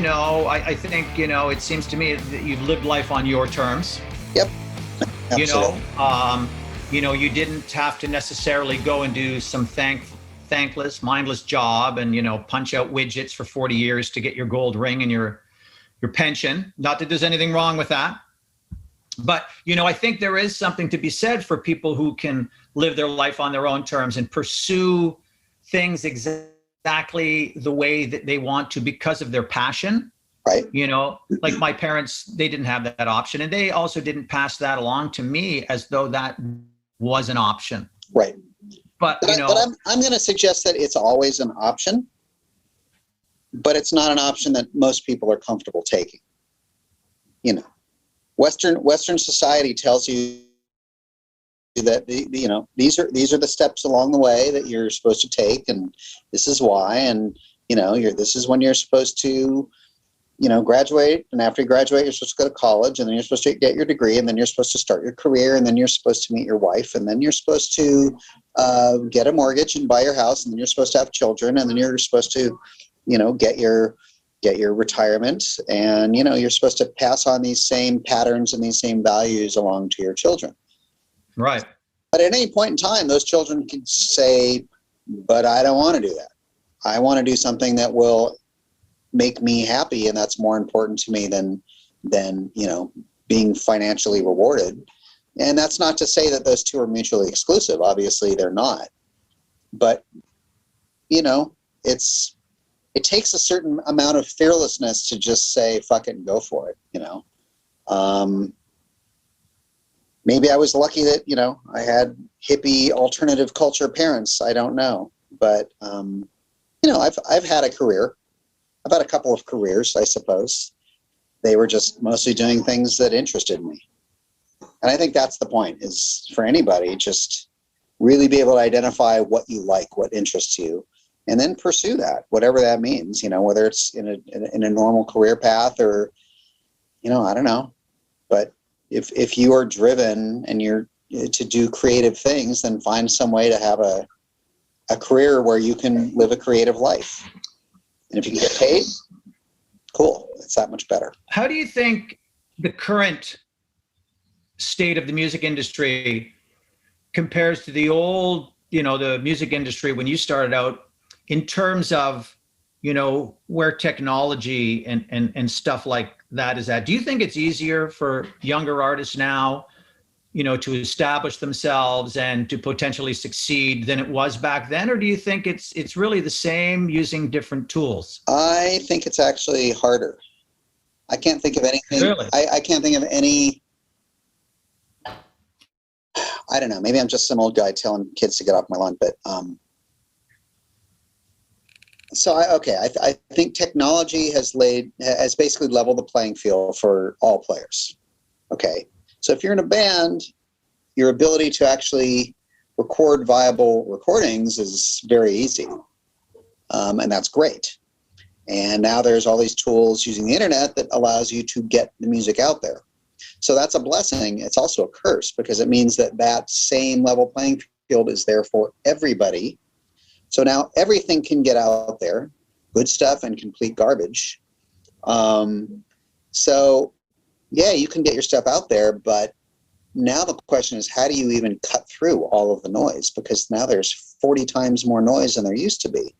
I think, it seems to me that you've lived life on your terms. Yep. You Absolutely. know, um, you didn't have to necessarily go and do some thankless, mindless job and, punch out widgets for 40 years to get your gold ring and your pension. Not that there's anything wrong with that. But, I think there is something to be said for people who can live their life on their own terms and pursue things exactly the way that they want to because of their passion. Right. Like my parents, they didn't have that option. And they also didn't pass that along to me as though that was an option. Right. But, but I'm going to suggest that it's always an option, but it's not an option that most people are comfortable taking. Western society tells you that these are the steps along the way that you're supposed to take, and this is why, and this is when you're supposed to graduate, and after you graduate you're supposed to go to college, and then you're supposed to get your degree, and then you're supposed to start your career, and then you're supposed to meet your wife, and then you're supposed to get a mortgage and buy your house, and then you're supposed to have children, and then you're supposed to get your retirement, and you're supposed to pass on these same patterns and these same values along to your children. Right. But at any point in time, those children can say, but I don't want to do that. I want to do something that will make me happy, and that's more important to me than being financially rewarded. And that's not to say that those two are mutually exclusive. Obviously they're not. But it takes a certain amount of fearlessness to just say fuck it and go for it. Maybe I was lucky that I had hippie alternative culture parents. I don't know, but I've had a career. I've had a couple of careers, I suppose. They were just mostly doing things that interested me. And I think that's the point, is for anybody, just really be able to identify what you like, what interests you, and then pursue that, whatever that means, whether it's in a normal career path or, I don't know. But if you are driven and you're to do creative things, then find some way to have a career where you can live a creative life. And if you can get paid, cool. It's that much better. How do you think the current state of the music industry compares to the old, the music industry when you started out, in terms of, where technology and stuff like that is at? Do you think it's easier for younger artists now, to establish themselves and to potentially succeed than it was back then? Or do you think it's really the same using different tools? I think it's actually harder. I can't think of anything. Really? I can't think of any. I don't know. Maybe I'm just some old guy telling kids to get off my lawn, but I think technology has basically leveled the playing field for all players. Okay. So if you're in a band, your ability to actually record viable recordings is very easy. And that's great. And now there's all these tools using the internet that allows you to get the music out there. So that's a blessing. It's also a curse, because it means that same level playing field is there for everybody. So now everything can get out there, good stuff and complete garbage. So yeah, you can get your stuff out there, but now the question is, how do you even cut through all of the noise? Because now there's 40 times more noise than there used to be.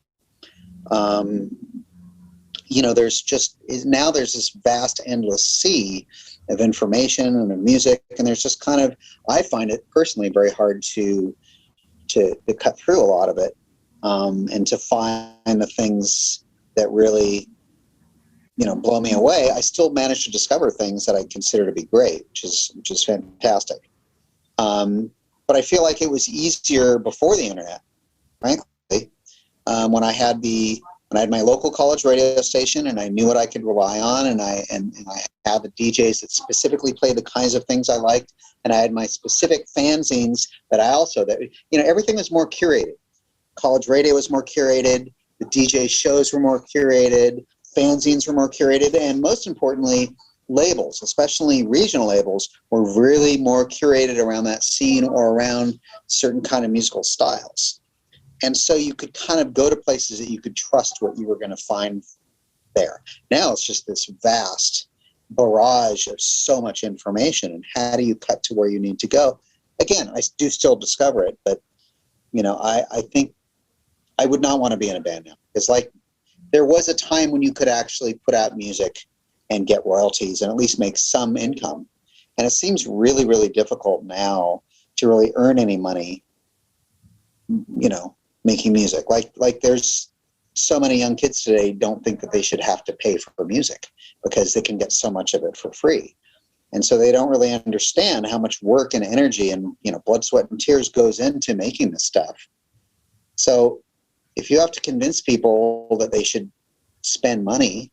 There's this vast, endless sea of information and of music, and there's just kind of, I find it personally very hard to cut through a lot of it, and to find the things that really, blow me away. I still manage to discover things that I consider to be great, which is fantastic. But I feel like it was easier before the internet, frankly. When I had my local college radio station, and I knew what I could rely on, and I had the DJs that specifically played the kinds of things I liked, and I had my specific fanzines everything was more curated. College radio was more curated, the DJ shows were more curated, fanzines were more curated, and most importantly, labels, especially regional labels, were really more curated around that scene or around certain kind of musical styles. And so you could kind of go to places that you could trust what you were going to find there. Now it's just this vast barrage of so much information, and how do you cut to where you need to go? Again, I do still discover it, but I think I would not want to be in a band now. It's like there was a time when you could actually put out music and get royalties and at least make some income. And it seems really, really difficult now to really earn any money, making music. Like there's so many young kids today don't think that they should have to pay for music because they can get so much of it for free. And so they don't really understand how much work and energy and, blood, sweat, and tears goes into making this stuff. So if you have to convince people that they should spend money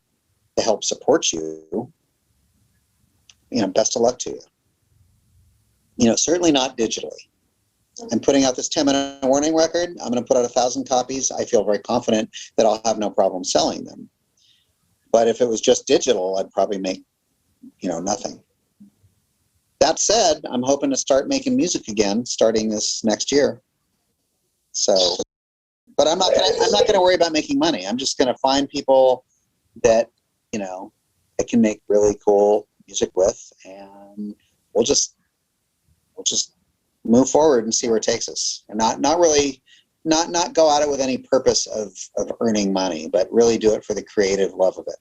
to help support you, best of luck to you. Certainly not digitally. I'm putting out this 10-minute warning record. I'm going to put out 1,000 copies. I feel very confident that I'll have no problem selling them. But if it was just digital, I'd probably make, nothing. That said, I'm hoping to start making music again starting this next year. So, but I'm not gonna worry about making money. I'm just gonna find people that, I can make really cool music with, and we'll just move forward and see where it takes us, and not go at it with any purpose of earning money, but really do it for the creative love of it.